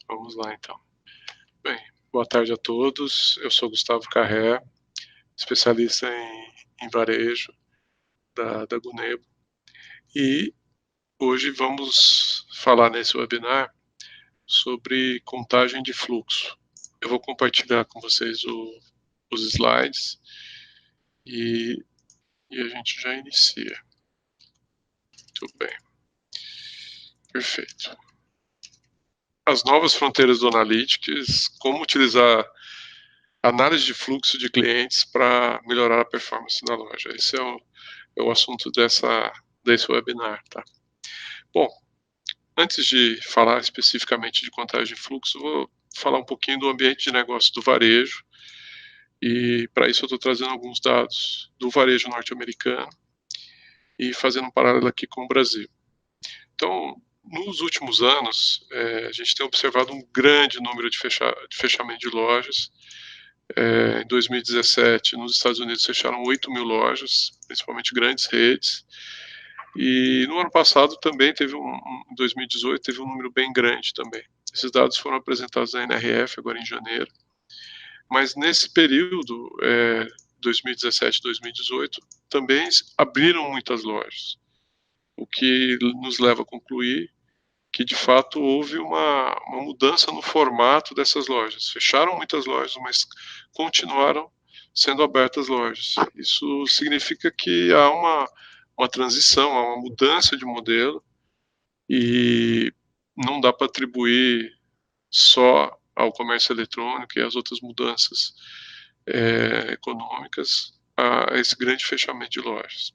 Vamos lá, então. Bem, boa tarde a todos. Eu sou Gustavo Carré, especialista em varejo da Gunebo. E hoje vamos falar nesse webinar sobre contagem de fluxo. Eu vou compartilhar com vocês os slides e a gente já inicia. Muito bem. Perfeito. As novas fronteiras do Analytics, como utilizar análise de fluxo de clientes para melhorar a performance da loja. Esse é o assunto desse webinar, tá? Bom, antes de falar especificamente de contagem de fluxo, vou falar um pouquinho do ambiente de negócio do varejo, e para isso eu estou trazendo alguns dados do varejo norte-americano e fazendo um paralelo aqui com o Brasil. Então, nos últimos anos, a gente tem observado um grande número de fechamento de lojas. Em 2017, nos Estados Unidos, fecharam 8.000 lojas, principalmente grandes redes. E no ano passado também em 2018, teve um número bem grande também. Esses dados foram apresentados na NRF agora em janeiro. Mas nesse período, 2017 2018, também abriram muitas lojas, o que nos leva a concluir que de fato houve uma mudança no formato dessas lojas. Fecharam muitas lojas, mas continuaram sendo abertas lojas. Isso significa que há uma transição, há uma mudança de modelo, e não dá para atribuir só ao comércio eletrônico e às outras mudanças econômicas a esse grande fechamento de lojas.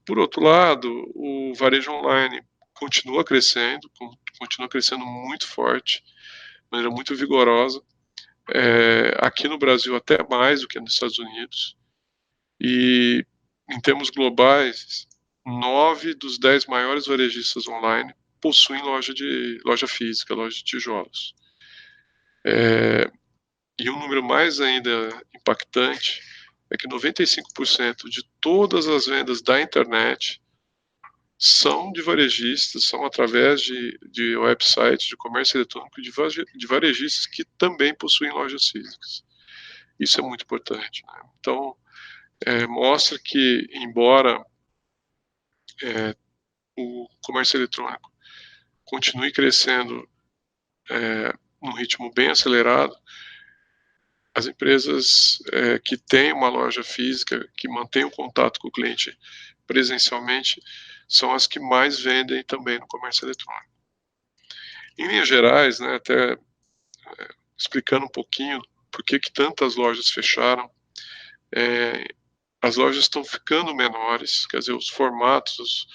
Por outro lado, o varejo online continua crescendo muito forte, de maneira muito vigorosa, aqui no Brasil até mais do que nos Estados Unidos, e em termos globais, 9 dos 10 maiores varejistas online possuem loja física, loja de tijolos. E um número mais ainda impactante é que 95% de todas as vendas da internet são de varejistas, são através de websites de comércio eletrônico de varejistas que também possuem lojas físicas. Isso é muito importante, né? Então, mostra que, embora o comércio eletrônico continue crescendo num ritmo bem acelerado, as empresas que têm uma loja física, que mantêm o contato com o cliente presencialmente, são as que mais vendem também no comércio eletrônico. Em linhas gerais, né, até explicando um pouquinho por que tantas lojas fecharam, as lojas estão ficando menores, quer dizer, os formatos,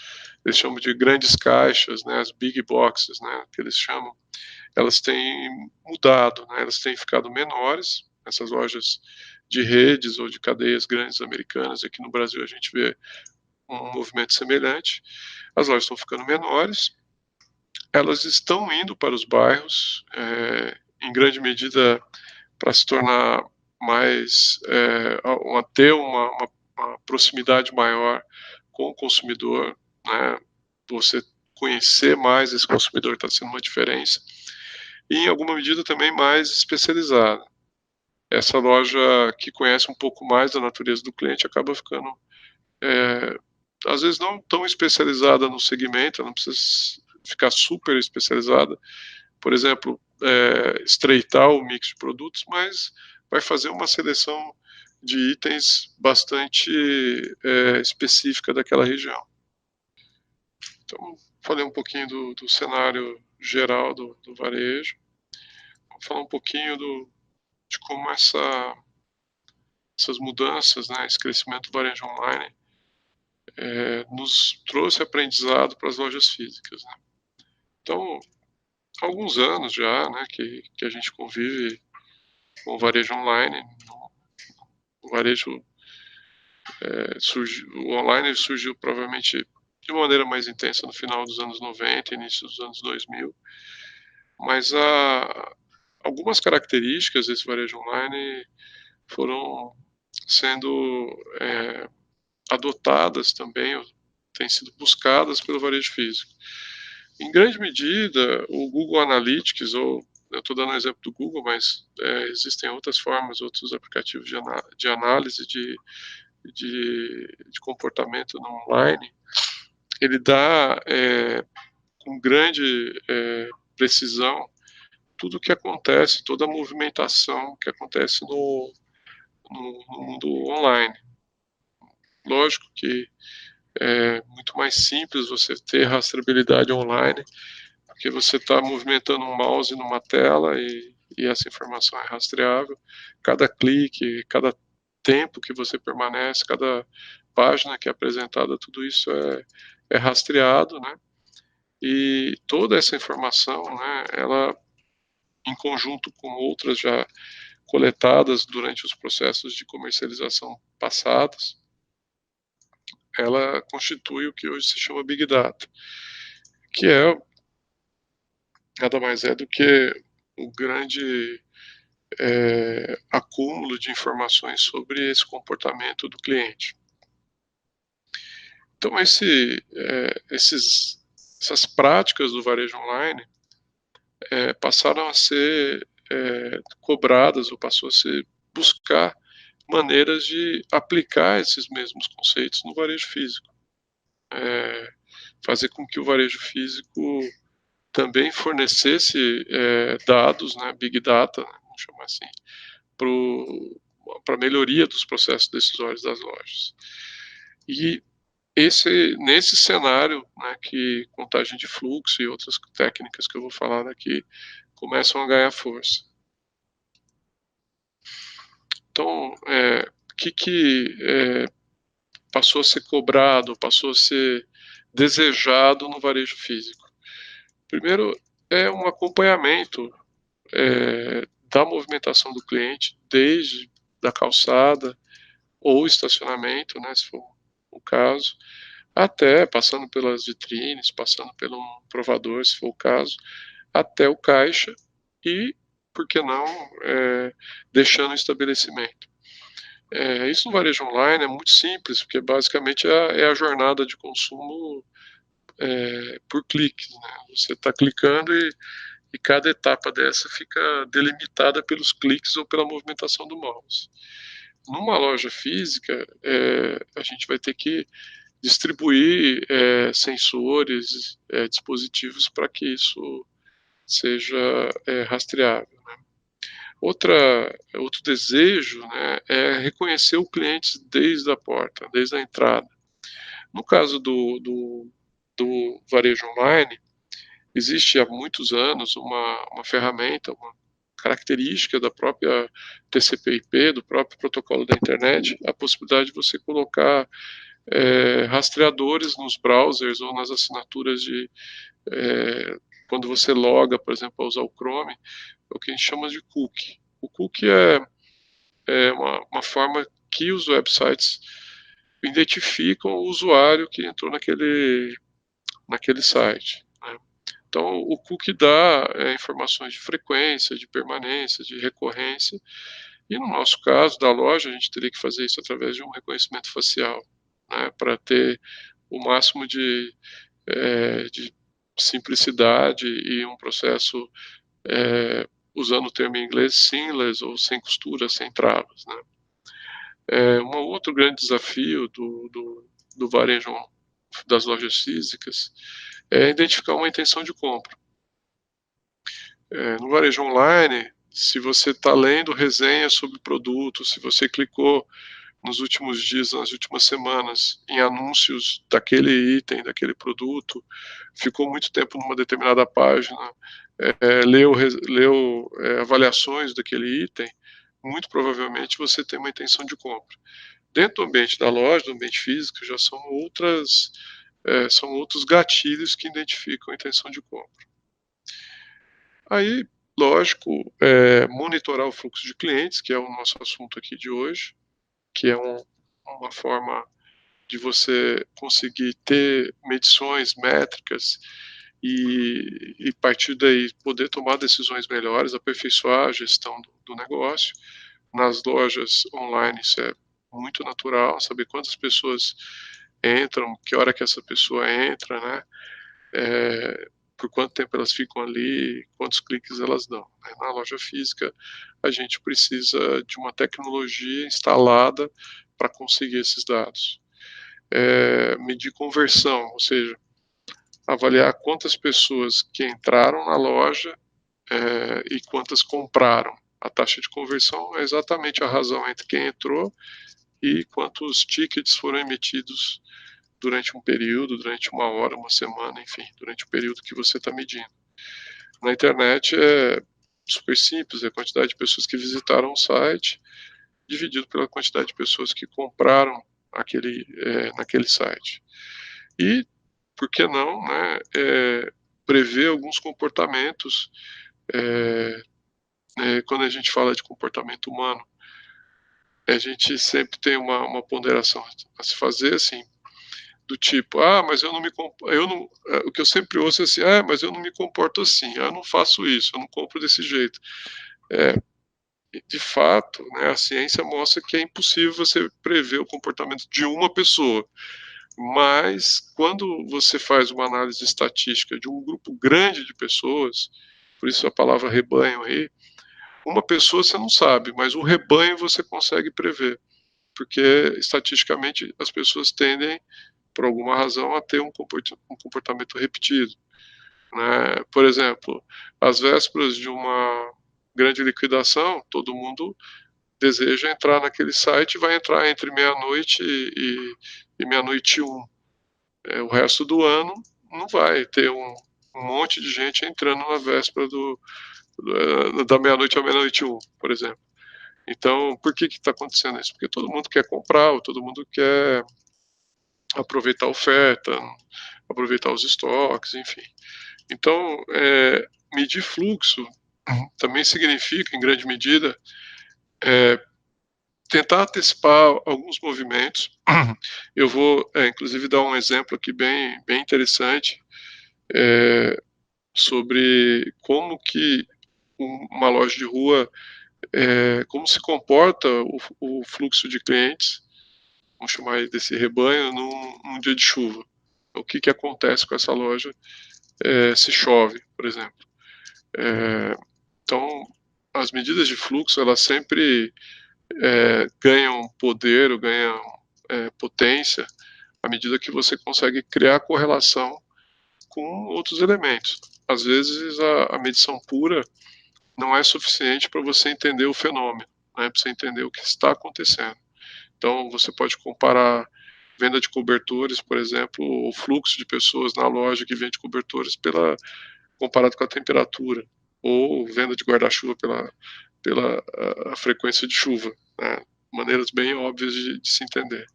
eles chamam de grandes caixas, né, as big boxes, né, que eles chamam, elas têm mudado, né, elas têm ficado menores, essas lojas de redes ou de cadeias grandes americanas. Aqui no Brasil a gente vê um movimento semelhante. As lojas estão ficando menores, elas estão indo para os bairros, em grande medida para se tornar mais, ter uma proximidade maior com o consumidor, né? Você conhecer mais esse consumidor está sendo uma diferença, e em alguma medida também mais especializada. Essa loja que conhece um pouco mais da natureza do cliente acaba ficando, às vezes, não tão especializada no segmento, ela não precisa ficar super especializada, por exemplo, estreitar o mix de produtos, mas vai fazer uma seleção de itens bastante específica daquela região. Então, falei um pouquinho do cenário geral do varejo. Vou falar um pouquinho de como essas mudanças, né, esse crescimento do varejo online nos trouxe aprendizado para as lojas físicas, né? Então, há alguns anos já, né, que a gente convive com o varejo online. O varejo o online surgiu provavelmente de maneira mais intensa no final dos anos 90, início dos anos 2000, mas algumas características desse varejo online foram sendo adotadas também, têm sido buscadas pelo varejo físico. Em grande medida, o Google Analytics, ou eu estou dando o exemplo do Google, mas existem outras formas, outros aplicativos de análise de comportamento no online. Ele dá com grande precisão tudo o que acontece, toda a movimentação que acontece no mundo online. Lógico que é muito mais simples você ter rastreabilidade online, porque você está movimentando um mouse numa tela e essa informação é rastreável. Cada clique, cada tempo que você permanece, cada página que é apresentada, tudo isso é rastreado, né? E toda essa informação, né, ela, em conjunto com outras já coletadas durante os processos de comercialização passados, ela constitui o que hoje se chama Big Data, que nada mais é do que o grande acúmulo de informações sobre esse comportamento do cliente. Então, essas práticas do varejo online passaram a ser cobradas, ou passou a ser buscar maneiras de aplicar esses mesmos conceitos no varejo físico. Fazer com que o varejo físico também fornecesse dados, né, Big Data, né, vamos chamar assim, para a melhoria dos processos decisórios das lojas. E nesse cenário, né, que contagem de fluxo e outras técnicas que eu vou falar aqui começam a ganhar força. Então, o que passou a ser cobrado, passou a ser desejado no varejo físico? Primeiro, é um acompanhamento da movimentação do cliente, desde da calçada ou estacionamento, né, se for o caso, até passando pelas vitrines, passando pelo provador, se for o caso, até o caixa e, por que não, deixando o estabelecimento. Isso no varejo online é muito simples, porque basicamente é a jornada de consumo por cliques, né? Você está clicando e cada etapa dessa fica delimitada pelos cliques ou pela movimentação do mouse. Numa loja física, a gente vai ter que distribuir sensores, dispositivos para que isso seja rastreável, né? Outro desejo, né, é reconhecer o cliente desde a porta, desde a entrada. No caso do varejo online, existe há muitos anos uma ferramenta, uma característica da própria TCP/IP, do próprio protocolo da internet, a possibilidade de você colocar rastreadores nos browsers ou nas assinaturas quando você loga, por exemplo, para usar o Chrome, é o que a gente chama de cookie. O cookie é uma forma que os websites identificam o usuário que entrou naquele site, né? Então, o cookie dá informações de frequência, de permanência, de recorrência, e no nosso caso, da loja, a gente teria que fazer isso através de um reconhecimento facial, né, para ter o máximo de simplicidade e um processo, usando o termo em inglês, seamless, ou sem costuras, sem travas, né. Um outro grande desafio do varejo das lojas físicas é identificar uma intenção de compra. No varejo online, se você está lendo resenhas sobre produtos, se você clicou nos últimos dias, nas últimas semanas, em anúncios daquele item, daquele produto, ficou muito tempo numa determinada página, leu avaliações daquele item, muito provavelmente você tem uma intenção de compra. Dentro do ambiente da loja, do ambiente físico, já são outros gatilhos que identificam a intenção de compra. Aí, lógico, monitorar o fluxo de clientes, que é o nosso assunto aqui de hoje, que é uma forma de você conseguir ter medições, métricas e a partir daí poder tomar decisões melhores, aperfeiçoar a gestão do negócio. Nas lojas online isso é muito natural, saber quantas pessoas entram, que hora que essa pessoa entra, né? por quanto tempo elas ficam ali, quantos cliques elas dão, né. Na loja física, a gente precisa de uma tecnologia instalada para conseguir esses dados. Medir conversão, ou seja, avaliar quantas pessoas que entraram na loja, e quantas compraram. A taxa de conversão é exatamente a razão entre quem entrou e quantos tickets foram emitidos durante um período, durante uma hora, uma semana, enfim, durante o período que você está medindo. Na internet é super simples, é a quantidade de pessoas que visitaram o site dividido pela quantidade de pessoas que compraram naquele site. E, por que não, né, prever alguns comportamentos, quando a gente fala de comportamento humano, a gente sempre tem uma ponderação a se fazer, assim, do tipo: "Ah, mas eu não me compo eu não", o que eu sempre ouço é assim: "Ah, mas eu não me comporto assim, eu não faço isso, eu não compro desse jeito". Eh, de fato, né, a ciência mostra que é impossível você prever o comportamento de uma pessoa, mas quando você faz uma análise estatística de um grupo grande de pessoas, por isso a palavra rebanho aí, uma pessoa você não sabe, mas o rebanho você consegue prever, porque estatisticamente as pessoas tendem, por alguma razão, a ter um comportamento repetido, né. Por exemplo, às vésperas de uma grande liquidação, todo mundo deseja entrar naquele site e vai entrar entre meia-noite e meia-noite e 1. O resto do ano não vai ter um monte de gente entrando na véspera da meia-noite à meia-noite e 1, por exemplo. Então, por que está acontecendo isso? Porque todo mundo quer comprar, ou todo mundo quer aproveitar a oferta, aproveitar os estoques, enfim. Então, medir fluxo também significa, em grande medida, tentar antecipar alguns movimentos. Eu vou, inclusive, dar um exemplo aqui bem interessante, sobre como que uma loja de rua, como se comporta o fluxo de clientes, vamos chamar desse rebanho, num dia de chuva. O que acontece com essa loja, se chove, por exemplo. Eh, então, as medidas de fluxo, elas sempre, ganham poder ou ganham, potência à medida que você consegue criar correlação com outros elementos. Às vezes, a medição pura não é suficiente para você entender o fenômeno, né, para você entender o que está acontecendo. Então, você pode comparar venda de cobertores, por exemplo, o fluxo de pessoas na loja que vende cobertores comparado com a temperatura, ou venda de guarda-chuva pela a frequência de chuva, né, maneiras bem óbvias de se entender.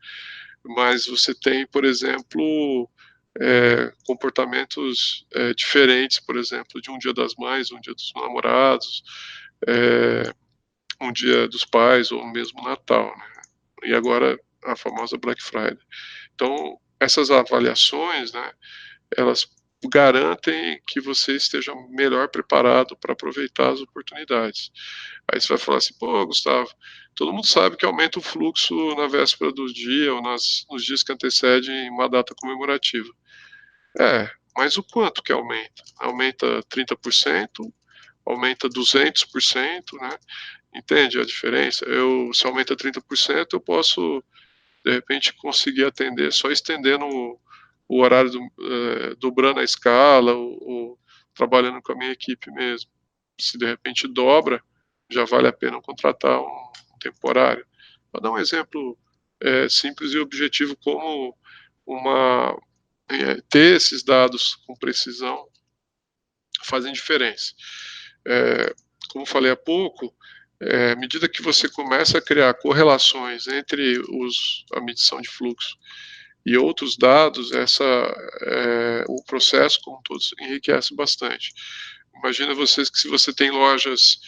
Mas você tem, por exemplo, comportamentos, diferentes, por exemplo, de um Dia das Mães, um Dia dos Namorados, eh, um Dia dos Pais ou mesmo Natal, né. E agora a famosa Black Friday. Então, essas avaliações, né, elas garantem que você esteja melhor preparado para aproveitar as oportunidades. Aí você vai falar assim: "Pô, Gustavo, todo mundo sabe que aumenta o fluxo na véspera do dia ou nos dias que antecedem uma data comemorativa". É, mas o quanto que aumenta? Aumenta 30%? Aumenta 200%, né? Entende a diferença? Se aumenta 30%, eu posso, de repente, conseguir atender só estendendo o horário, dobrando a escala, ou trabalhando com a minha equipe mesmo. Se de repente dobra, já vale a pena contratar um temporário. Vou dar um exemplo, simples e objetivo, como ter esses dados com precisão fazem diferença. Como falei há pouco, à medida que você começa a criar correlações entre a medição de fluxo e outros dados, o processo como um todo enriquece bastante. Imagina vocês que, se você tem lojas,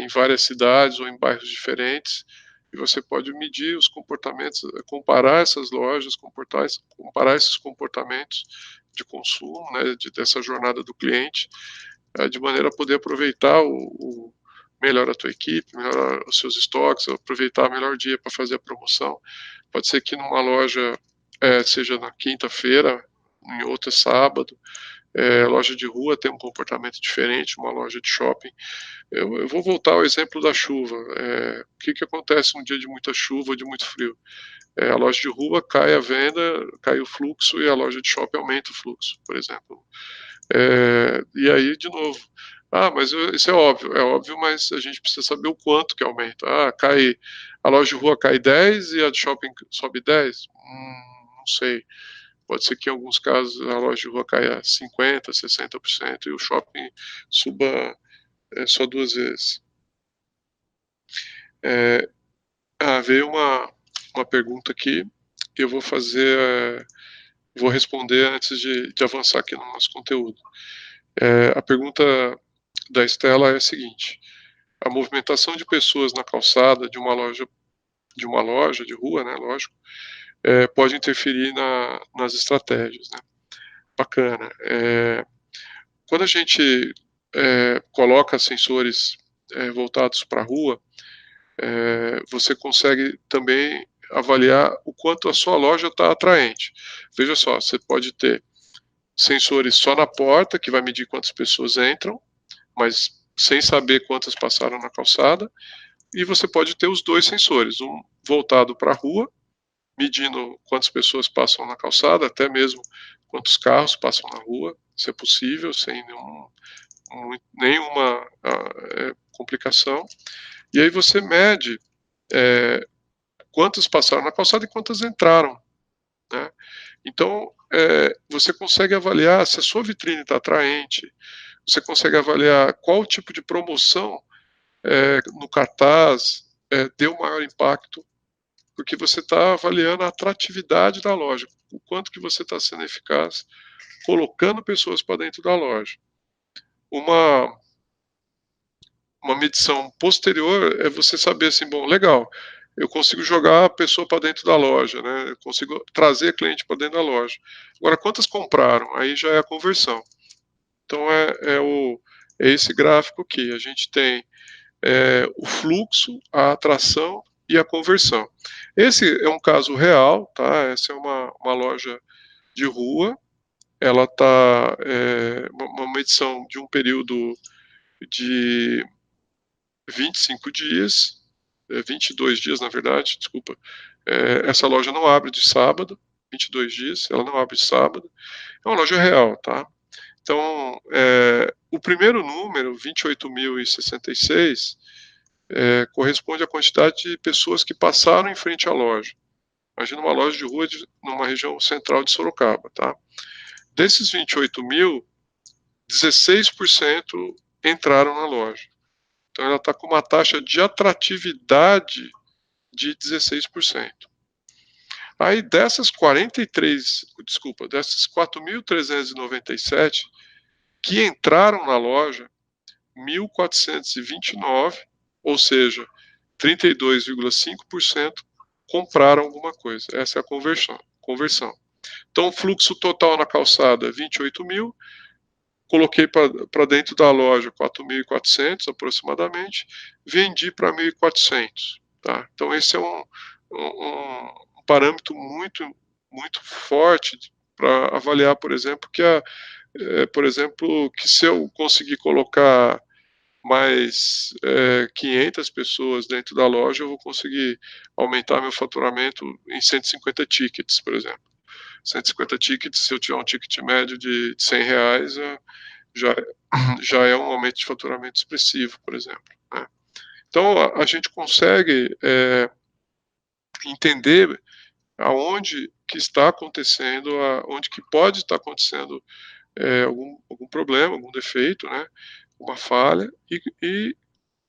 em várias cidades ou em bairros diferentes, e você pode medir os comportamentos, comparar essas lojas, comparar esses comportamentos de consumo, né, dessa jornada do cliente, de maneira a poder aproveitar melhor a tua equipe, melhor os seus estoques, aproveitar o melhor dia para fazer a promoção. Pode ser que numa loja, seja na quinta-feira, em outra sábado, loja de rua tem um comportamento diferente, uma loja de shopping. Eu vou voltar ao exemplo da chuva. O que acontece um dia de muita chuva, de muito frio? A loja de rua cai a venda, cai o fluxo, e a loja de shopping aumenta o fluxo, por exemplo. E aí, de novo, mas isso é óbvio, mas a gente precisa saber o quanto que aumenta. A loja de rua cai 10 e a de shopping sobe 10? Não sei. Pode ser que em alguns casos a loja de rua caia 50%, 60% e o shopping suba só 2 vezes. Veio uma pergunta aqui, eu vou vou responder antes de avançar aqui no nosso conteúdo. A pergunta da Estela é a seguinte: a movimentação de pessoas na calçada de uma loja de rua, né, lógico, pode interferir nas estratégias, né? Bacana. Quando a gente coloca sensores voltados para a rua, você consegue também avaliar o quanto a sua loja está atraente. Veja só, você pode ter sensores só na porta, que vai medir quantas pessoas entram, mas sem saber quantas passaram na calçada, e você pode ter os dois sensores, um voltado para a rua, medindo quantas pessoas passam na calçada, até mesmo quantos carros passam na rua, se é possível, sem nenhuma complicação. E aí você mede quantas passaram na calçada e quantas entraram, né? Então, você consegue avaliar se a sua vitrine está atraente, você consegue avaliar qual tipo de promoção no cartaz deu maior impacto, porque você está avaliando a atratividade da loja, o quanto que você está sendo eficaz colocando pessoas para dentro da loja. Uma medição posterior é você saber assim, bom, legal, eu consigo jogar a pessoa para dentro da loja, né? Eu consigo trazer cliente para dentro da loja. Agora, quantas compraram? Aí já é a conversão. Então é esse gráfico aqui. A gente tem o fluxo, a atração e a conversão. Esse é um caso real, tá? Essa é uma loja de rua. Ela está uma medição de um período de 25 dias, 22 dias, na verdade, desculpa. Essa loja não abre de sábado, 22 dias, ela não abre de sábado. É uma loja real, tá? Então, o primeiro número, 28.066, corresponde à quantidade de pessoas que passaram em frente à loja. Imagina uma loja de rua numa região central de Sorocaba, tá? Desses 28 mil, 16% entraram na loja. Então ela está com uma taxa de atratividade de 16%. Aí dessas 4.397 que entraram na loja, 1.429, ou seja, 32,5% compraram alguma coisa. Essa é a conversão. Então, o fluxo total na calçada, 28 mil, coloquei para dentro da loja 4.400 aproximadamente, vendi para 1.400. Tá? Então, esse é um parâmetro muito forte para avaliar, por exemplo, que se eu conseguir colocar mais 500 pessoas dentro da loja, eu vou conseguir aumentar meu faturamento em 150 tickets, por exemplo. 150 tickets, se eu tiver um ticket médio de R$100, já é um aumento de faturamento expressivo, por exemplo, né? Então, a gente consegue entender aonde que está acontecendo, onde que pode estar acontecendo algum problema, algum defeito, né? Uma falha, e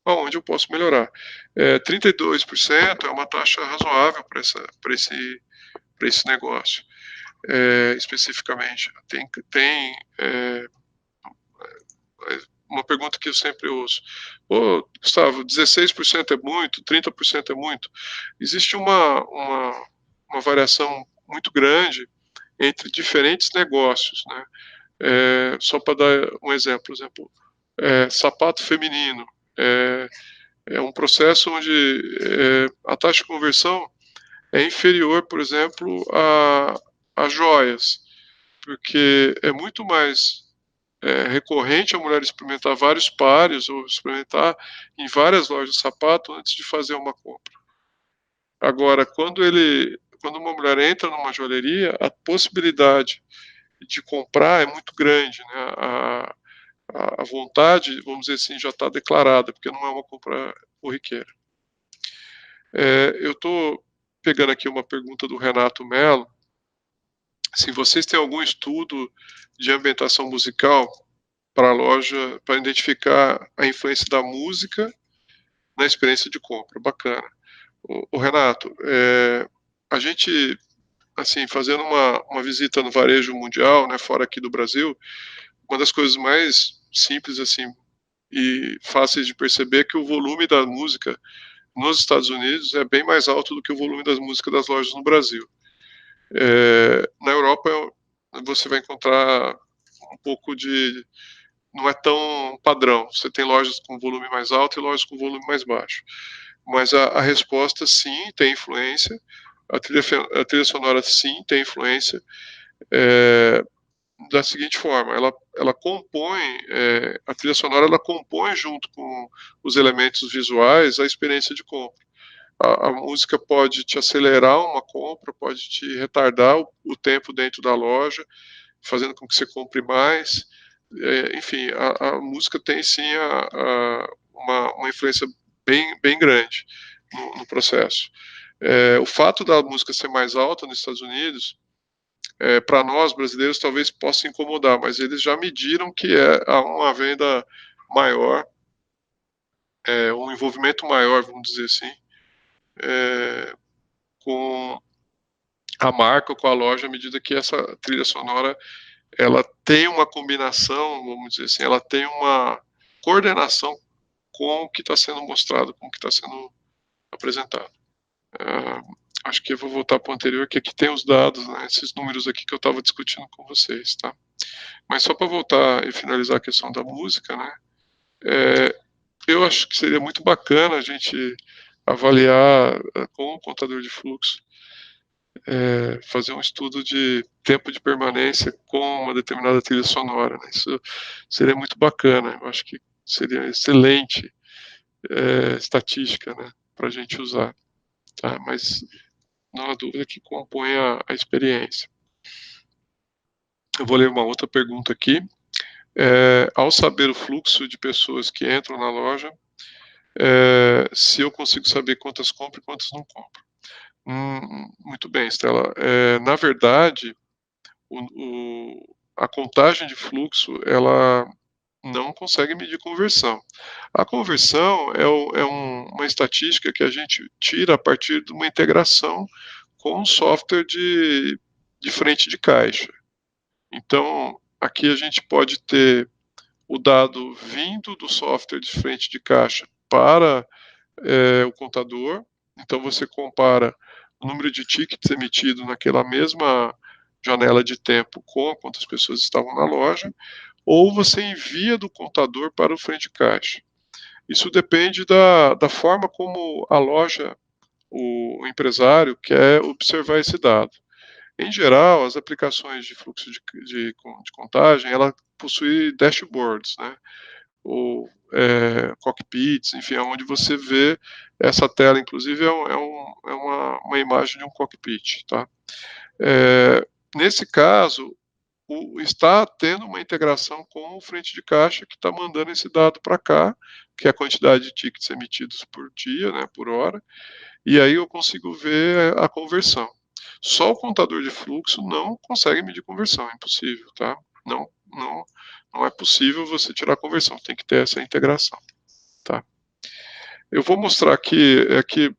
aonde eu posso melhorar. 32% é uma taxa razoável para esse negócio, especificamente. Tem uma pergunta que eu sempre ouço: Gustavo, 16% é muito, 30% é muito? Existe uma variação muito grande entre diferentes negócios, né? Só para dar um exemplo, sapato feminino. É um processo onde a taxa de conversão é inferior, por exemplo, a joias, porque é muito mais é recorrente a mulher experimentar vários pares ou experimentar em várias lojas de sapato antes de fazer uma compra. Agora, quando uma mulher entra numa joalheria, a possibilidade de comprar é muito grande, né, a vontade, vamos dizer assim, já está declarada, porque não é uma compra corriqueira. Eu estou pegando aqui uma pergunta do Renato Mello, se vocês têm algum estudo de ambientação musical para a loja, para identificar a influência da música na experiência de compra. Bacana. O Renato, a gente, assim, fazendo uma visita no varejo mundial, né, fora aqui do Brasil, uma das coisas mais simples, assim, e fáceis de perceber é que o volume da música nos Estados Unidos é bem mais alto do que o volume das músicas das lojas no Brasil. Na Europa, você vai encontrar um pouco de, não é tão padrão. Você tem lojas com volume mais alto e lojas com volume mais baixo. Mas a resposta, sim, tem influência. A trilha sonora, sim, tem influência. Da seguinte forma, ela compõe, a trilha sonora ela compõe junto com os elementos visuais a experiência de compra. A música pode te acelerar uma compra, pode te retardar o tempo dentro da loja, fazendo com que você compre mais. Enfim, a música tem sim uma influência bem grande no processo. O fato da música ser mais alta nos Estados Unidos, para nós brasileiros talvez possa incomodar, mas eles já mediram que há uma venda maior, um envolvimento maior, vamos dizer assim, com a marca, com a loja, à medida que essa trilha sonora ela tem uma combinação, vamos dizer assim, ela tem uma coordenação com o que está sendo mostrado, com o que está sendo apresentado. Acho que eu vou voltar para o anterior, que aqui tem os dados, né, esses números aqui que eu estava discutindo com vocês, tá? Mas só para voltar e finalizar a questão da música, né, eu acho que seria muito bacana a gente avaliar com o contador de fluxo, fazer um estudo de tempo de permanência com uma determinada trilha sonora, né? Isso seria muito bacana, eu acho que seria excelente estatística, né, para a gente usar, tá? Mas não há dúvida que compõe a experiência. Eu vou ler uma outra pergunta aqui. Ao saber o fluxo de pessoas que entram na loja, se eu consigo saber quantas compram e quantas não compram. Muito bem, Estela. Na verdade, a contagem de fluxo, ela não consegue medir conversão. A conversão uma estatística que a gente tira a partir de uma integração com um software de frente de caixa. Então, aqui a gente pode ter o dado vindo do software de frente de caixa para o contador. Então, você compara o número de tickets emitidos naquela mesma janela de tempo com quantas pessoas estavam na loja, ou você envia do contador para o frente de caixa. Isso depende da forma como a loja, o empresário, quer observar esse dado. Em geral, as aplicações de fluxo de contagem, ela possui dashboards, né? Ou cockpits, enfim, onde você vê essa tela, inclusive é uma imagem de um cockpit, tá? Nesse caso, está tendo uma integração com o frente de caixa que está mandando esse dado para cá, que é a quantidade de tickets emitidos por dia, né, por hora, e aí eu consigo ver a conversão. Só o contador de fluxo não consegue medir conversão, é impossível, tá? Não é possível você tirar a conversão, tem que ter essa integração, tá? Eu vou mostrar aqui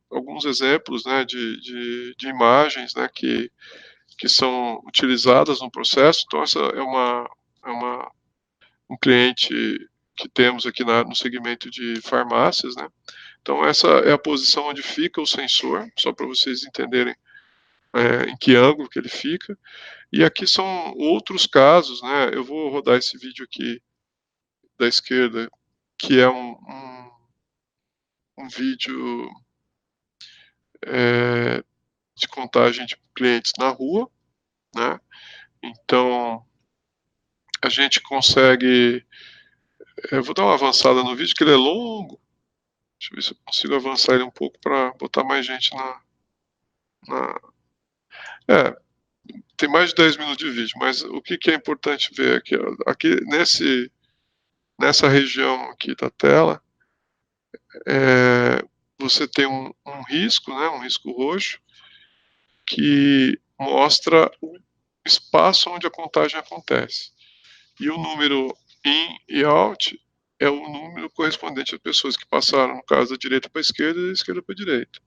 alguns exemplos, né, de imagens, né, que são utilizadas no processo. Então, essa é um cliente que temos aqui no segmento de farmácias, né? Então, essa é a posição onde fica o sensor, só para vocês entenderem em que ângulo que ele fica. E aqui são outros casos, né? Eu vou rodar esse vídeo aqui da esquerda, que é um vídeo de contagem de clientes na rua, né? Então, a gente consegue... Eu vou dar uma avançada no vídeo, que ele é longo. Deixa eu ver se eu consigo avançar ele um pouco para botar mais gente na... É, tem mais de 10 minutos de vídeo, mas o que é importante ver aqui, ó, aqui nessa região aqui da tela, você tem um risco, né, um risco roxo, que mostra o espaço onde a contagem acontece. E o número in e out é o número correspondente às pessoas que passaram, no caso, da direita para a esquerda e da esquerda para a direita.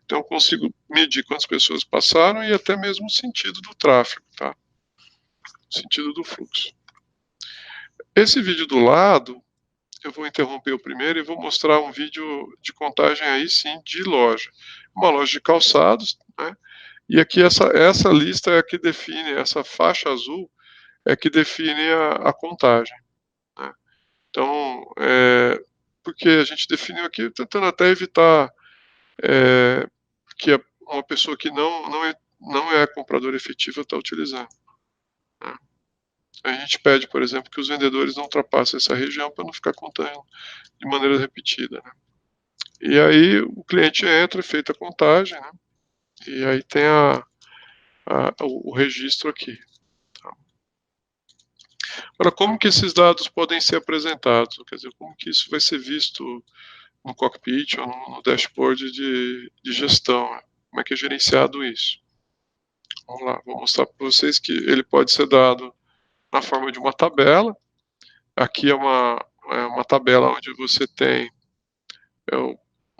Então, eu consigo medir quantas pessoas passaram e até mesmo o sentido do tráfego, tá? O sentido do fluxo. Esse vídeo do lado, eu vou interromper o primeiro e vou mostrar um vídeo de contagem aí sim de loja. Uma loja de calçados, né? E aqui essa lista é a que define, essa faixa azul é que define a contagem, né? Então, porque a gente definiu aqui tentando até evitar que uma pessoa que não é compradora efetiva está utilizando, né? A gente pede, por exemplo, que os vendedores não ultrapassem essa região para não ficar contando de maneira repetida, né? E aí o cliente entra, é feita a contagem, né? E aí tem o registro aqui. Tá? Agora, como que esses dados podem ser apresentados? Quer dizer, como que isso vai ser visto no cockpit ou no dashboard de gestão? Né? Como é que é gerenciado isso? Vamos lá, vou mostrar para vocês que ele pode ser dado na forma de uma tabela. Aqui é uma tabela onde você tem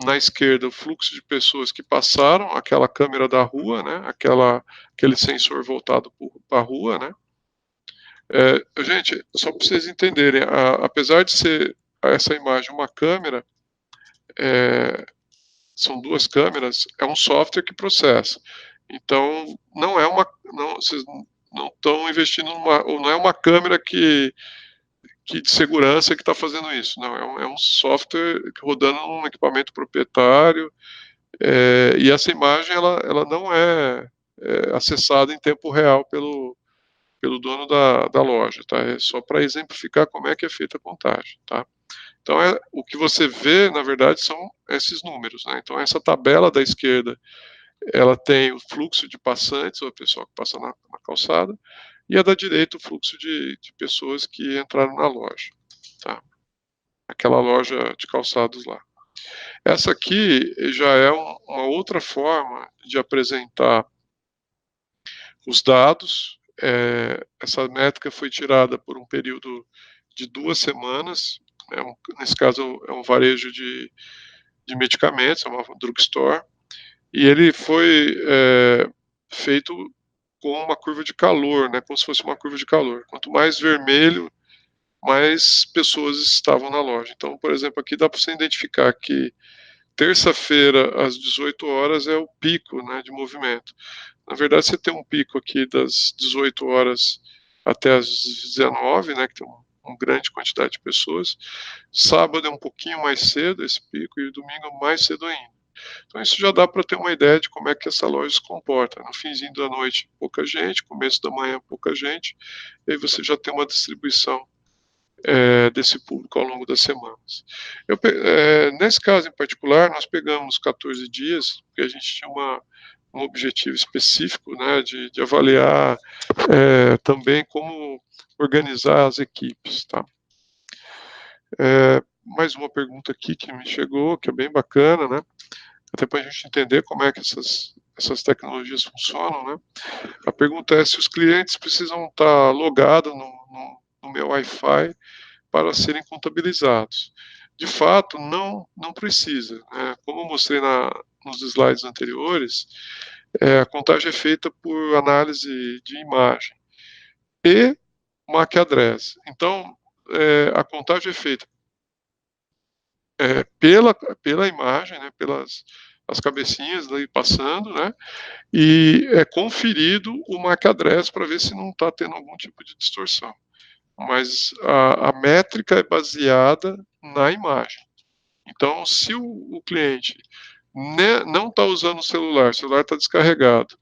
na esquerda o fluxo de pessoas que passaram, aquela câmera da rua, né? Aquele sensor voltado para a rua, né? Gente, só para vocês entenderem, apesar de ser essa imagem uma câmera, são duas câmeras, é um software que processa. Então, vocês não estão investindo ou não é uma câmera que de segurança que está fazendo isso. Não, é um software rodando num equipamento proprietário, e essa imagem ela não é acessada em tempo real pelo dono da loja, tá? É só para exemplificar como é que é feita a contagem, tá? Então, o que você vê, na verdade, são esses números, né? Então, essa tabela da esquerda, ela tem o fluxo de passantes, ou a pessoa que passa na calçada, e a da direita, o fluxo de pessoas que entraram na loja, tá? Aquela loja de calçados lá. Essa aqui já é uma outra forma de apresentar os dados. Essa métrica foi tirada por um período de 2 semanas. Nesse caso, é um varejo de medicamentos, é uma drugstore. E ele foi feito com uma curva de calor, né, como se fosse uma curva de calor. Quanto mais vermelho, mais pessoas estavam na loja. Então, por exemplo, aqui dá para você identificar que terça-feira, às 18 horas, é o pico, né, de movimento. Na verdade, você tem um pico aqui das 18 horas até as 19, né, que tem uma grande quantidade de pessoas. Sábado é um pouquinho mais cedo esse pico e domingo é mais cedo ainda. Então isso já dá para ter uma ideia de como é que essa loja se comporta. No finzinho da noite, pouca gente, começo da manhã, pouca gente, e aí você já tem uma distribuição desse público ao longo das semanas. Nesse caso em particular, nós pegamos 14 dias, porque a gente tinha um objetivo específico, né, de avaliar também como organizar as equipes. Tá? Mais uma pergunta aqui que me chegou, que é bem bacana, né? Até para a gente entender como é que essas tecnologias funcionam, né? A pergunta é se os clientes precisam estar logados no meu Wi-Fi para serem contabilizados. De fato, não precisa, né? Como eu mostrei nos slides anteriores, a contagem é feita por análise de imagem e MAC address. Então, a contagem é feita pela imagem, né, pelas as cabecinhas aí passando, né, e é conferido o MAC address para ver se não está tendo algum tipo de distorção. Mas a métrica é baseada na imagem. Então, se o cliente não está usando o celular está descarregado,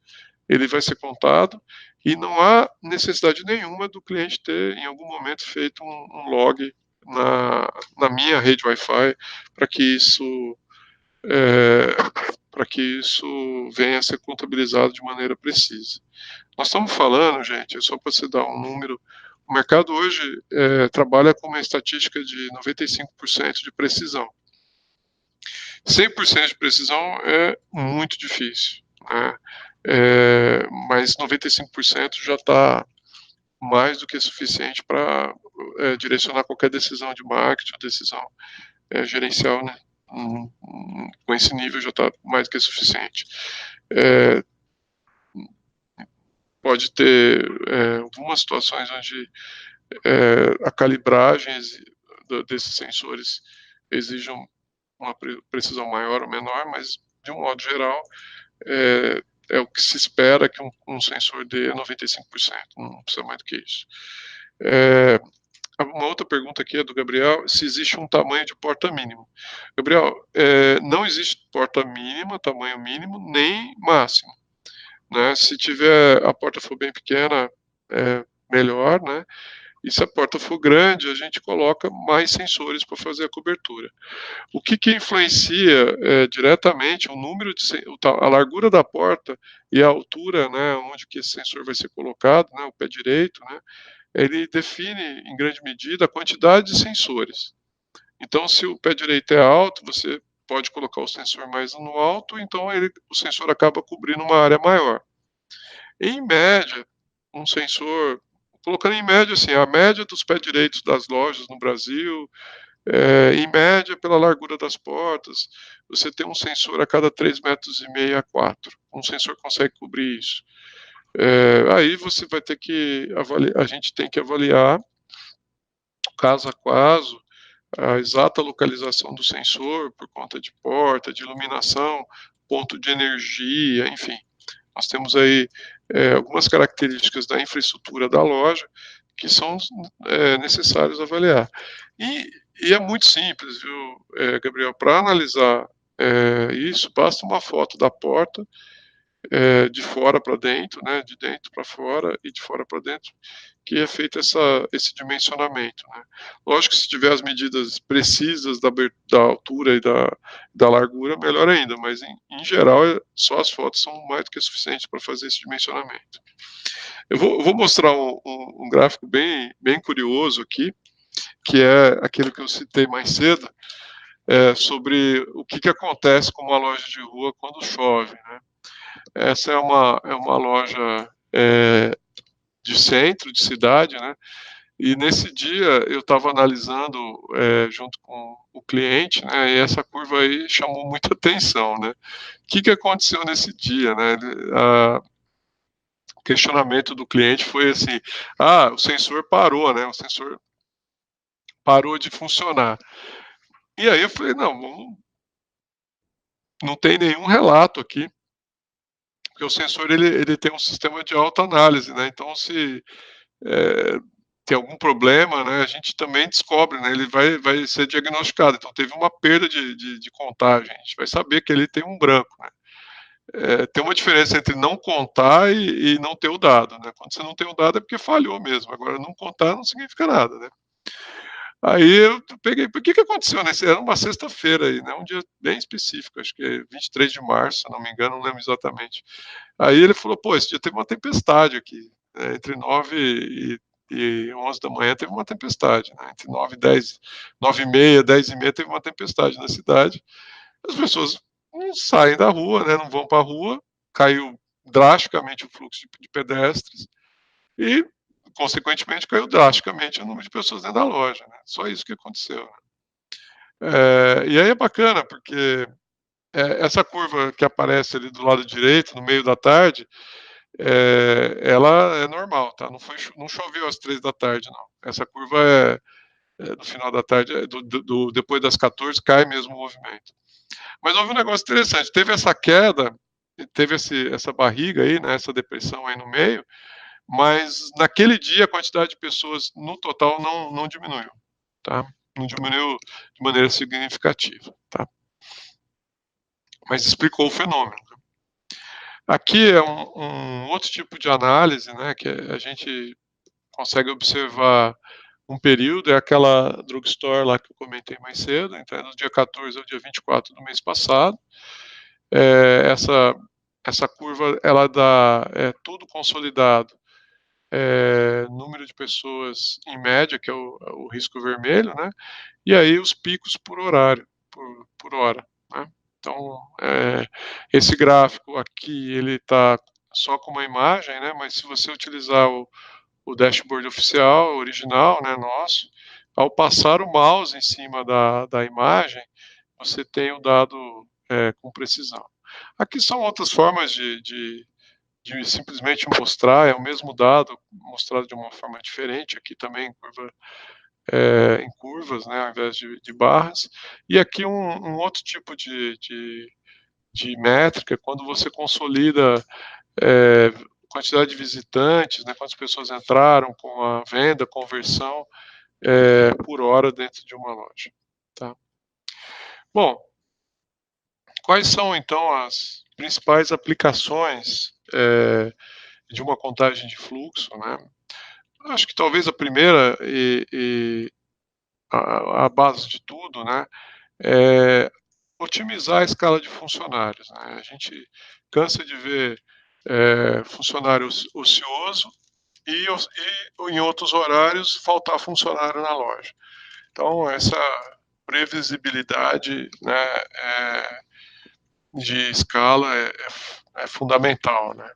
ele vai ser contado, e não há necessidade nenhuma do cliente ter, em algum momento, feito um log na minha rede Wi-Fi para que isso é, para que isso venha a ser contabilizado de maneira precisa. Nós estamos falando, gente, só para você dar um número, o mercado hoje trabalha com uma estatística de 95% de precisão. 100% de precisão é muito difícil, né? Mas 95% já está mais do que suficiente para direcionar qualquer decisão de marketing, decisão gerencial, né? Com esse nível já está mais do que suficiente. Pode ter algumas situações onde a calibragem desses sensores exijam uma precisão maior ou menor, mas de um modo geral é o que se espera que um sensor dê 95%, não precisa mais do que isso. Uma outra pergunta aqui é do Gabriel, se existe um tamanho de porta mínimo. Gabriel, não existe porta mínima, tamanho mínimo, nem máximo, né? Se tiver, a porta for bem pequena, melhor, né? E se a porta for grande, a gente coloca mais sensores para fazer a cobertura. O que influencia diretamente o número de a largura da porta e a altura, né, onde que esse sensor vai ser colocado, né, o pé direito, né, ele define em grande medida a quantidade de sensores. Então, se o pé direito é alto, você pode colocar o sensor mais no alto, então o sensor acaba cobrindo uma área maior. Em média, um sensor, colocando em média assim, a média dos pés direitos das lojas no Brasil, em média, pela largura das portas, você tem um sensor a cada 3,5 metros a 4. Um sensor consegue cobrir isso. Aí você vai ter que avaliar, a gente tem que avaliar caso a caso a exata localização do sensor por conta de porta, de iluminação, ponto de energia, enfim. Nós temos aí algumas características da infraestrutura da loja que são necessários avaliar. E é muito simples, viu, Gabriel? Para analisar isso, basta uma foto da porta de fora para dentro, né, de dentro para fora e de fora para dentro, que é feito esse dimensionamento, né. Lógico que se tiver as medidas precisas da altura e da largura, melhor ainda, mas em geral, só as fotos são mais do que suficientes para fazer esse dimensionamento. Eu vou mostrar um gráfico bem curioso aqui, que é aquele que eu citei mais cedo, sobre o que acontece com uma loja de rua quando chove, né. Essa é uma loja de centro, de cidade, né? E nesse dia eu estava analisando junto com o cliente, né? E essa curva aí chamou muita atenção, né? O que aconteceu nesse dia, né? O questionamento do cliente foi assim: o sensor parou, né? O sensor parou de funcionar. E aí eu falei: não tem nenhum relato aqui, porque o sensor ele tem um sistema de autoanálise, né? Então se tem algum problema, né, a gente também descobre, né, ele vai ser diagnosticado. Então teve uma perda de contagem, a gente vai saber que ele tem um branco, né. Tem uma diferença entre não contar e não ter o dado, né. Quando você não tem o dado é porque falhou mesmo, agora não contar não significa nada, né. Aí eu peguei, por que aconteceu nesse, era uma sexta-feira aí, né, um dia bem específico, acho que é 23 de março, se não me engano, não lembro exatamente. Aí ele falou: "Pô, esse dia teve uma tempestade aqui, entre 9 e 11 da manhã teve uma tempestade, né, entre 9 e 10, 9h30, 10h30 teve uma tempestade na cidade. As pessoas não saem da rua, né, não vão para a rua, caiu drasticamente o fluxo de pedestres e, consequentemente, caiu drasticamente o número de pessoas dentro da loja, né, só isso que aconteceu, né. E aí é bacana, porque, essa curva que aparece ali do lado direito, no meio da tarde, ela é normal, tá? Não choveu às 3 da tarde, não. Essa curva no final da tarde, depois das 14 cai mesmo o movimento. Mas houve um negócio interessante, teve essa queda, teve essa barriga aí, né, essa depressão aí no meio, mas naquele dia a quantidade de pessoas no total não diminuiu, tá? Não diminuiu de maneira significativa, tá? Mas explicou o fenômeno. Aqui é um outro tipo de análise, né, que a gente consegue observar um período, é aquela drugstore lá que eu comentei mais cedo, então é do dia 14 ao dia 24 do mês passado. Essa curva ela dá tudo consolidado, número de pessoas em média, que é o risco vermelho, né, e aí os picos por horário, por hora, né. Então, esse gráfico aqui ele está só com uma imagem, né, mas se você utilizar o dashboard oficial, original, né, nosso, ao passar o mouse em cima da imagem, você tem o dado com precisão. Aqui são outras formas de simplesmente mostrar, é o mesmo dado mostrado de uma forma diferente, aqui também em curvas, né, ao invés de barras. E aqui um outro tipo de métrica, quando você consolida é, quantidade de visitantes, né, quantas pessoas entraram com a venda, conversão por hora dentro de uma loja. Tá? Bom, quais são então as principais aplicações de uma contagem de fluxo? Né? Acho que talvez a primeira e a base de tudo, né, é otimizar a escala de funcionários. Né? A gente cansa de ver funcionário ocioso e em outros horários faltar funcionário na loja. Então, essa previsibilidade, né, de escala é fundamental. Né?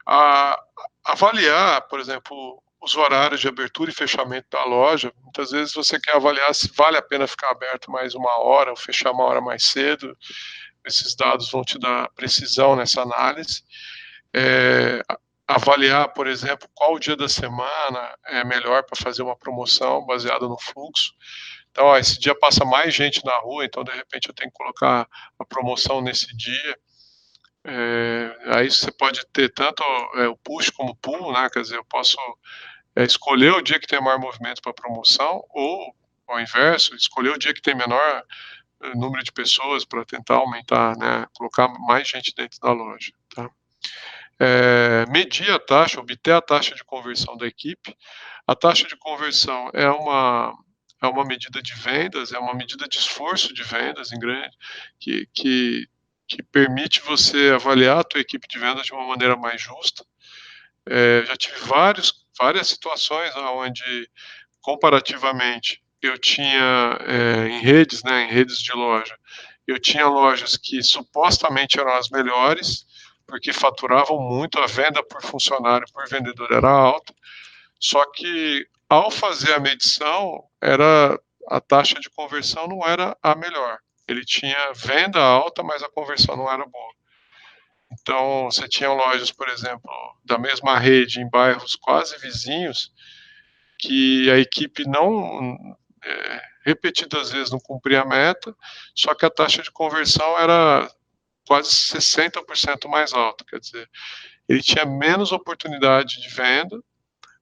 A, avaliar, por exemplo, os horários de abertura e fechamento da loja. Muitas vezes você quer avaliar se vale a pena ficar aberto mais uma hora ou fechar uma hora mais cedo. Esses dados vão te dar precisão nessa análise. É, avaliar, por exemplo, qual dia da semana é melhor para fazer uma promoção baseada no fluxo. Então, ó, esse dia passa mais gente na rua, então de repente eu tenho que colocar a promoção nesse dia. Aí você pode ter tanto o push como o pull, né? Quer dizer, eu posso escolher o dia que tem maior movimento para promoção ou, ao inverso, escolher o dia que tem menor número de pessoas para tentar aumentar, né? Colocar mais gente dentro da loja. Tá? Medir a taxa, obter a taxa de conversão da equipe. A taxa de conversão é uma medida de vendas, é uma medida de esforço de vendas em grande, que, que, que permite você avaliar a tua equipe de vendas de uma maneira mais justa. Já tive várias situações onde, comparativamente, eu tinha em redes, né, em redes de loja, eu tinha lojas que supostamente eram as melhores, porque faturavam muito, a venda por funcionário, por vendedor era alta, só que ao fazer a medição, a taxa de conversão não era a melhor. Ele tinha venda alta, mas a conversão não era boa. Então, você tinha lojas, por exemplo, da mesma rede em bairros quase vizinhos, que a equipe não, repetidas vezes não cumpria a meta, só que a taxa de conversão era quase 60% mais alta. Quer dizer, ele tinha menos oportunidade de venda,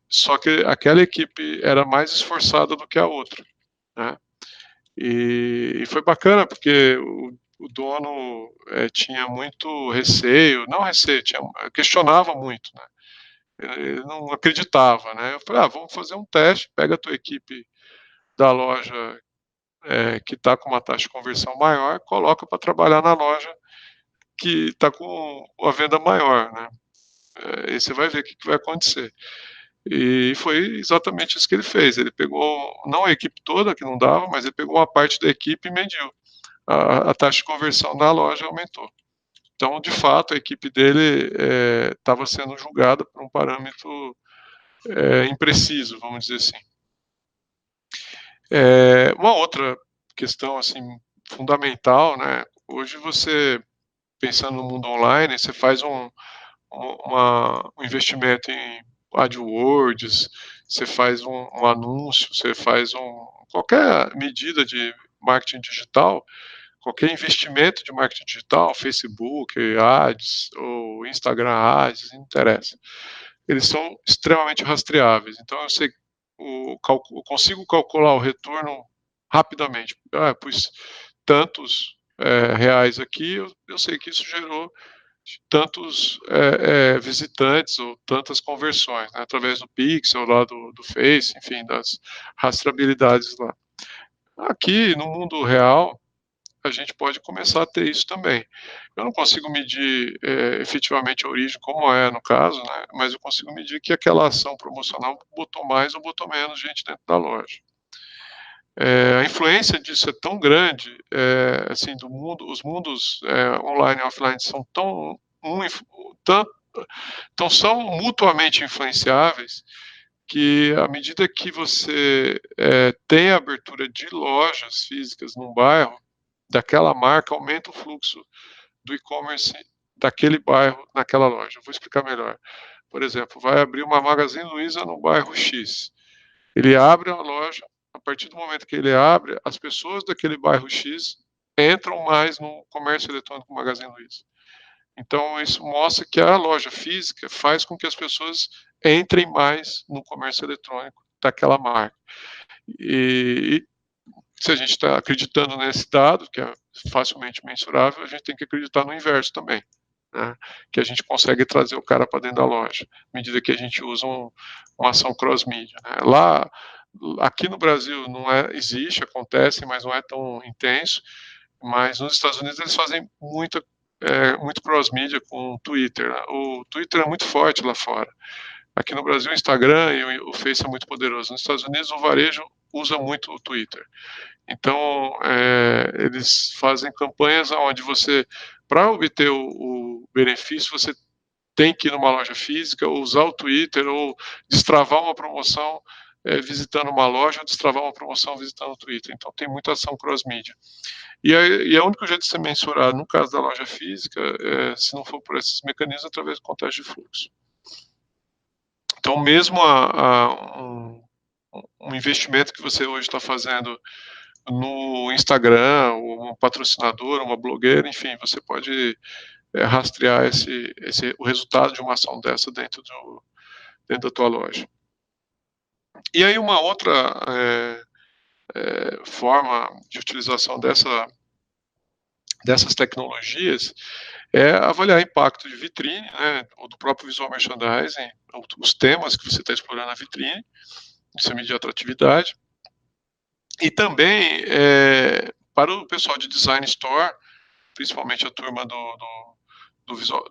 só que aquela equipe era mais esforçada do que a outra, né? E foi bacana porque o dono tinha muito receio, não receio, questionava muito, né? Ele não acreditava, né? Eu falei, vamos fazer um teste, pega a tua equipe da loja que está com uma taxa de conversão maior, coloca para trabalhar na loja que está com a venda maior, né? E você vai ver o que vai acontecer. E foi exatamente isso que ele fez. Ele pegou, não a equipe toda, que não dava, mas ele pegou uma parte da equipe e mediu. A taxa de conversão na loja aumentou. Então, de fato, a equipe dele estava sendo julgada por um parâmetro impreciso, vamos dizer assim. Uma outra questão assim fundamental, né? Hoje você, pensando no mundo online, você faz um investimento em AdWords, você faz um anúncio, você faz qualquer medida de marketing digital, qualquer investimento de marketing digital, Facebook, Ads ou Instagram Ads, não interessa. Eles são extremamente rastreáveis. Então eu consigo calcular o retorno rapidamente. Pus tantos reais aqui, eu sei que isso gerou tantos visitantes ou tantas conversões, né, através do Pixel lá do Face, enfim, das rastreabilidades lá. Aqui no mundo real, a gente pode começar a ter isso também. Eu não consigo medir efetivamente a origem, como é no caso, né, mas eu consigo medir que aquela ação promocional botou mais ou botou menos gente dentro da loja. A influência disso é tão grande, assim, do mundo, os mundos online e offline são tão, são mutuamente influenciáveis que à medida que você tem a abertura de lojas físicas num bairro, daquela marca, aumenta o fluxo do e-commerce daquele bairro naquela loja. Vou explicar melhor. Por exemplo, vai abrir uma Magazine Luiza no bairro X. Ele abre a loja, a partir do momento que ele abre, as pessoas daquele bairro X entram mais no comércio eletrônico Magazine Luiza. Então, isso mostra que a loja física faz com que as pessoas entrem mais no comércio eletrônico daquela marca. E se a gente está acreditando nesse dado, que é facilmente mensurável, a gente tem que acreditar no inverso também, né? Que a gente consegue trazer o cara para dentro da loja, à medida que a gente usa uma ação cross-mídia, né? Aqui no Brasil não existe, acontece, mas não é tão intenso, mas nos Estados Unidos eles fazem muito cross-mídia com o Twitter, né? O Twitter é muito forte lá fora. Aqui no Brasil o Instagram e o Face é muito poderoso. Nos Estados Unidos o varejo usa muito o Twitter. Então, eles fazem campanhas onde você, para obter o benefício, você tem que ir numa loja física, ou usar o Twitter, ou destravar uma promoção visitando uma loja, ou destravar uma promoção visitando o Twitter. Então, tem muita ação cross-mídia. E é o único jeito de ser mensurado, no caso da loja física, se não for por esses mecanismos, através do contagem de fluxo. Então, mesmo um investimento que você hoje está fazendo no Instagram, um patrocinador, uma blogueira, enfim, você pode rastrear o resultado de uma ação dessa dentro da tua loja. E aí uma outra forma de utilização dessas tecnologias é avaliar impacto de vitrine, né, ou do próprio visual merchandising, os temas que você está explorando na vitrine, isso é medir atratividade. E também para o pessoal de design store, principalmente a turma do visual,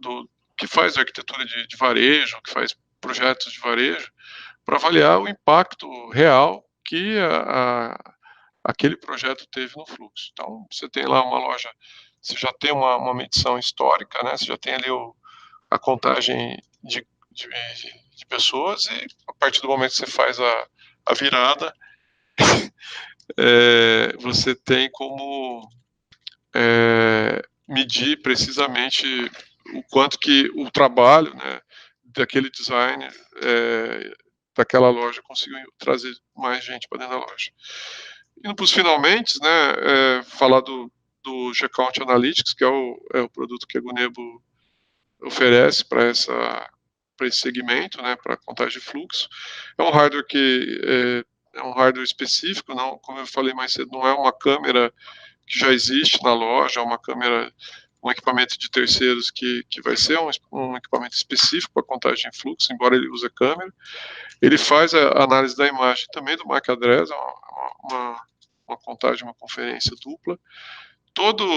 que faz arquitetura de varejo, que faz projetos de varejo, para avaliar o impacto real que aquele projeto teve no fluxo. Então, você tem lá uma loja, você já tem uma medição histórica, né? Você já tem ali a contagem de pessoas, e a partir do momento que você faz a virada, você tem como medir precisamente o quanto que o trabalho, né, daquele designer, daquela loja, conseguiu trazer mais gente para dentro da loja. Indo para os finalmente, né, falar do G-Count Analytics, que é o produto que a Gunebo oferece para esse segmento, né, para contagem de fluxo. É um hardware é um hardware específico, não, como eu falei mais cedo, não é uma câmera que já existe na loja, um equipamento de terceiros que vai ser um equipamento específico para contagem de fluxo, embora ele use a câmera. Ele faz a análise da imagem também do MAC address, uma contagem, uma conferência dupla. Todos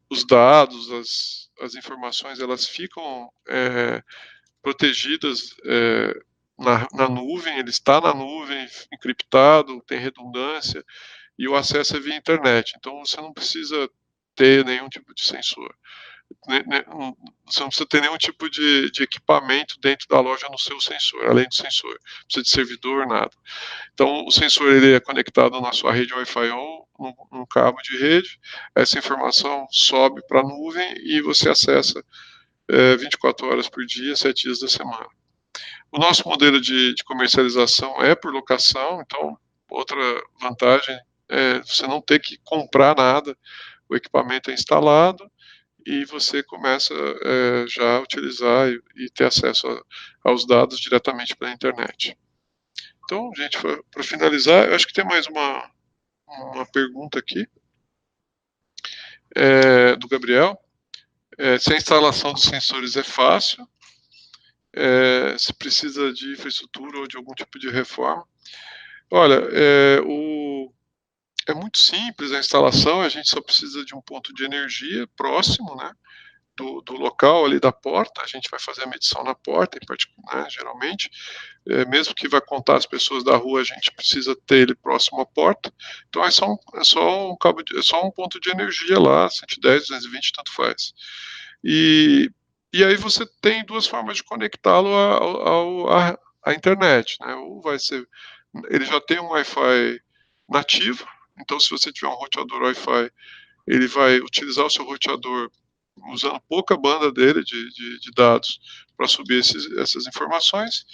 os dados, as informações, elas ficam protegidas na nuvem, ele está na nuvem, encriptado, tem redundância, e o acesso é via internet. Então, você não precisa ter nenhum tipo de sensor. Você não precisa ter nenhum tipo de equipamento dentro da loja no seu sensor, além do sensor. Não precisa de servidor, nada. Então, o sensor ele é conectado na sua rede Wi-Fi ou num cabo de rede. Essa informação sobe para a nuvem e você acessa 24 horas por dia, 7 dias da semana. O nosso modelo de comercialização é por locação, então outra vantagem é você não ter que comprar nada, o equipamento é instalado e você começa já a utilizar e ter acesso aos dados diretamente pela internet. Então, gente, para finalizar, eu acho que tem mais uma pergunta aqui do Gabriel. Se a instalação dos sensores é fácil, se precisa de infraestrutura ou de algum tipo de reforma. Olha, é muito simples a instalação, a gente só precisa de um ponto de energia próximo, né, do local ali da porta, a gente vai fazer a medição na porta, em particular, né, geralmente, mesmo que vai contar as pessoas da rua, a gente precisa ter ele próximo à porta, então é só um ponto de energia lá, 110, 220, tanto faz. E, e aí você tem duas formas de conectá-lo à internet, né, ou vai ser, ele já tem um Wi-Fi nativo, então se você tiver um roteador Wi-Fi, ele vai utilizar o seu roteador usando pouca banda dele de dados para subir essas informações,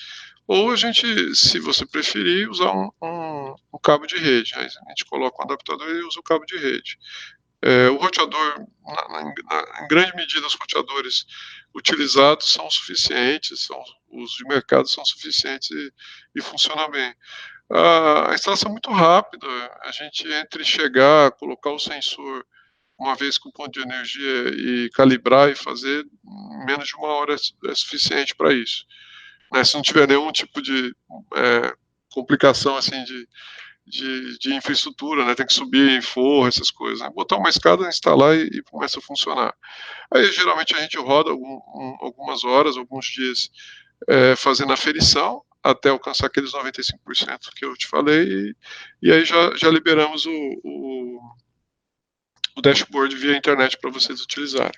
ou a gente, se você preferir, usar um cabo de rede. Aí a gente coloca um adaptador e usa o cabo de rede. O roteador, em grande medida, os roteadores utilizados são suficientes, os de mercado são suficientes e funciona bem. A instalação é muito rápida, a gente entre chegar, colocar o sensor uma vez com o ponto de energia e calibrar e fazer, menos de 1 hora é suficiente para isso, né, se não tiver nenhum tipo de complicação assim de infraestrutura, né, tem que subir em forro, essas coisas, né, botar uma escada, instalar e começa a funcionar. Aí geralmente a gente roda algumas horas, alguns dias, fazendo aferição, até alcançar aqueles 95% que eu te falei, e aí já liberamos o dashboard via internet para vocês utilizarem.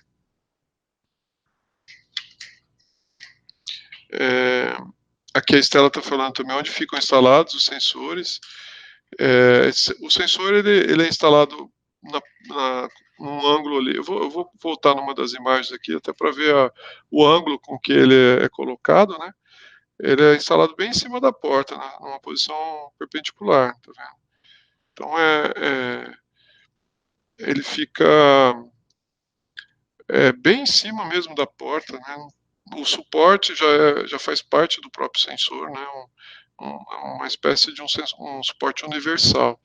Aqui a Estela está falando também onde ficam instalados os sensores. O sensor ele é instalado num ângulo ali. Eu vou voltar numa das imagens aqui até para ver o ângulo com que ele é colocado, né? Ele é instalado bem em cima da porta, né, numa posição perpendicular, tá vendo? Então ele fica bem em cima mesmo da porta, né? O suporte já faz parte do próprio sensor, né? Uma espécie de um suporte universal,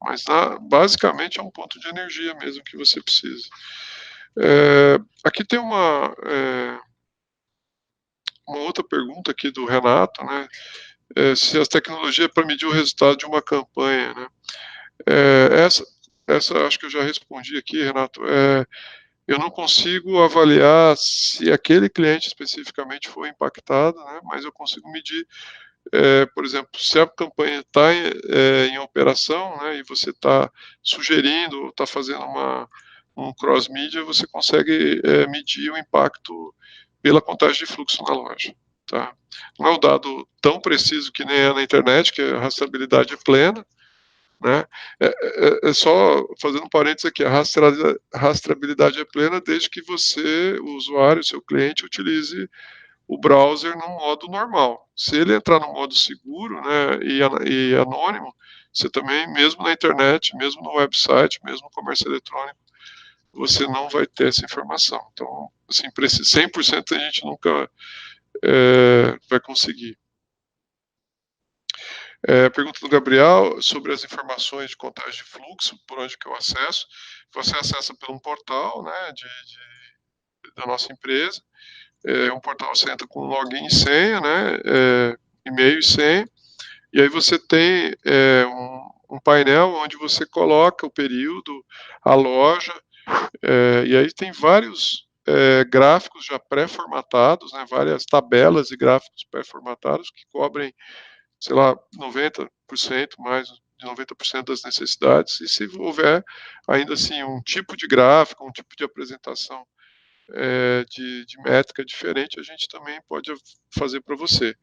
mas basicamente é um ponto de energia mesmo que você precisa. Aqui tem uma outra pergunta aqui do Renato, né? Se as tecnologias para medir o resultado de uma campanha, né? Essa acho que eu já respondi aqui, Renato. Eu não consigo avaliar se aquele cliente especificamente foi impactado, né, mas eu consigo medir, por exemplo, se a campanha está em operação, né, e você está sugerindo, está fazendo um cross-mídia, você consegue medir o impacto pela contagem de fluxo na loja. Tá? Não é um dado tão preciso que nem é na internet, que a rastreabilidade é plena, né? Só fazendo um parênteses aqui, a rastreabilidade é plena desde que você, o usuário, seu cliente, utilize o browser no modo normal. Se ele entrar no modo seguro, né, e anônimo, você também, mesmo na internet, mesmo no website, mesmo no comércio eletrônico, você não vai ter essa informação. Então, assim, 100% a gente nunca vai conseguir. Pergunta do Gabriel sobre as informações de contagem de fluxo, por onde que eu acesso. Você acessa por um portal, né, da nossa empresa. Um portal você entra com login e senha, né, e-mail e senha, e aí você tem um painel onde você coloca o período, a loja, e aí tem vários gráficos já pré-formatados, né, várias tabelas e gráficos pré-formatados que cobrem, sei lá, 90%, mais de 90% das necessidades, e se houver ainda assim um tipo de gráfico, um tipo de apresentação de métrica diferente, a gente também pode fazer para você.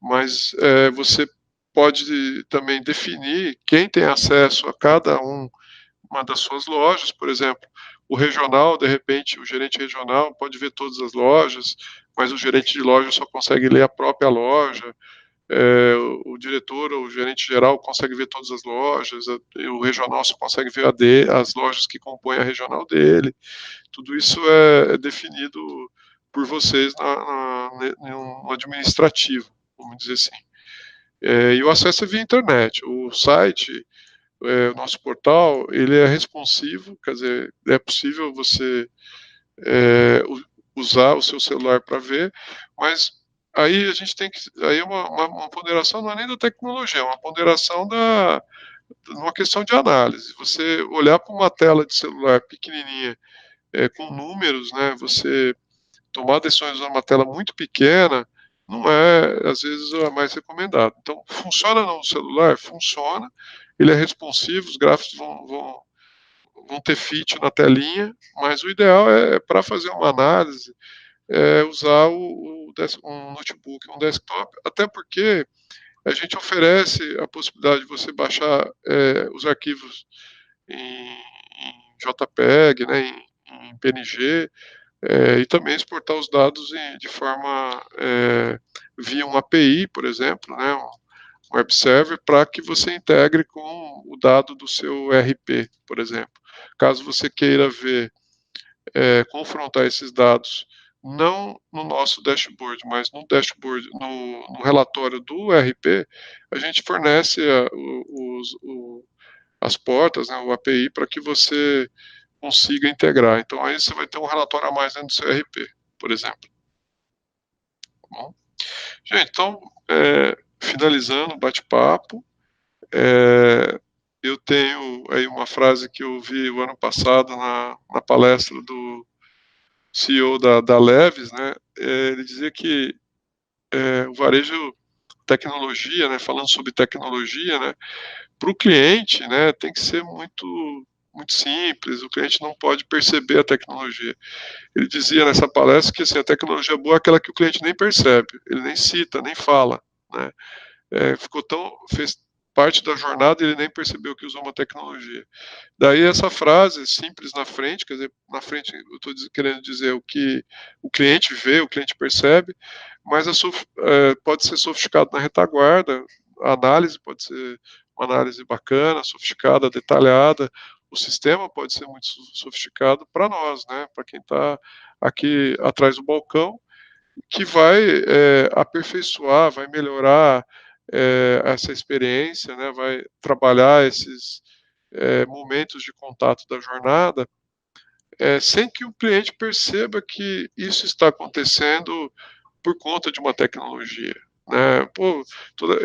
Mas você pode também definir quem tem acesso a cada uma das suas lojas, por exemplo, o regional, de repente, o gerente regional pode ver todas as lojas, mas o gerente de loja só consegue ler a própria loja, o diretor ou o gerente geral consegue ver todas as lojas, o regional só consegue ver as lojas que compõem a regional dele. Tudo isso é definido por vocês no administrativo, vamos dizer assim. E o acesso é via internet. O site, o nosso portal, ele é responsivo, quer dizer, é possível você usar o seu celular para ver, mas aí a gente tem que, aí é uma ponderação, não é nem da tecnologia, é uma ponderação da uma questão de análise. Você olhar para uma tela de celular pequenininha, com números, né, você tomar decisões usando uma tela muito pequena, não é, às vezes, é mais recomendado. Então, funciona no celular? Funciona, ele é responsivo, os gráficos vão ter fit na telinha, mas o ideal é, para fazer uma análise, usar um notebook, um desktop, até porque a gente oferece a possibilidade de você baixar os arquivos em JPEG, né, em PNG, e também exportar os dados de forma via uma API, por exemplo, né, um web server, para que você integre com o dado do seu ERP, por exemplo. Caso você queira ver, confrontar esses dados, não no nosso dashboard, mas no dashboard, no relatório do ERP, a gente fornece as portas, né, o API, para que você consiga integrar. Então aí você vai ter um relatório a mais dentro do seu ERP, por exemplo. Tá bom? Gente, então, finalizando o bate-papo, eu tenho aí uma frase que eu vi o ano passado na palestra do CEO da Leves, né? Ele dizia que o varejo tecnologia, né? Falando sobre tecnologia, né? Para o cliente, né? Tem que ser muito simples. O cliente não pode perceber a tecnologia. Ele dizia nessa palestra que assim, a tecnologia boa é aquela que o cliente nem percebe, ele nem cita, nem fala, né? Ficou tão, fez parte da jornada e ele nem percebeu que usou uma tecnologia. Daí essa frase simples na frente, quer dizer, na frente eu estou querendo dizer o que o cliente vê, o cliente percebe, mas pode ser sofisticado na retaguarda, a análise pode ser uma análise bacana, sofisticada, detalhada, o sistema pode ser muito sofisticado para nós, né, para quem está aqui atrás do balcão, que vai aperfeiçoar, vai melhorar essa experiência, né, vai trabalhar esses momentos de contato da jornada, sem que o cliente perceba que isso está acontecendo por conta de uma tecnologia. Né? Pô,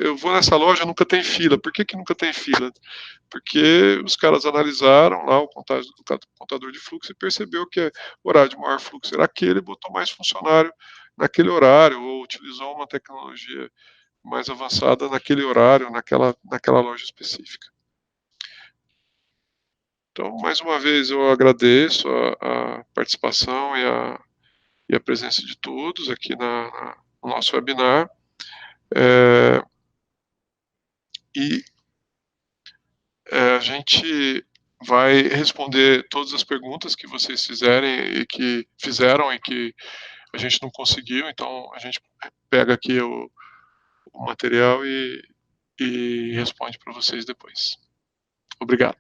eu vou nessa loja, nunca tem fila. Por que nunca tem fila? Porque os caras analisaram lá o contador de fluxo e percebeu que o horário de maior fluxo era aquele, botou mais funcionário naquele horário, ou utilizou uma tecnologia mais avançada naquele horário, naquela loja específica. Então, mais uma vez, eu agradeço a participação e a presença de todos aqui no nosso webinar. E a gente vai responder todas as perguntas que vocês fizerem e que fizeram e que a gente não conseguiu. Então, a gente pega aqui o material e responde para vocês depois. Obrigado.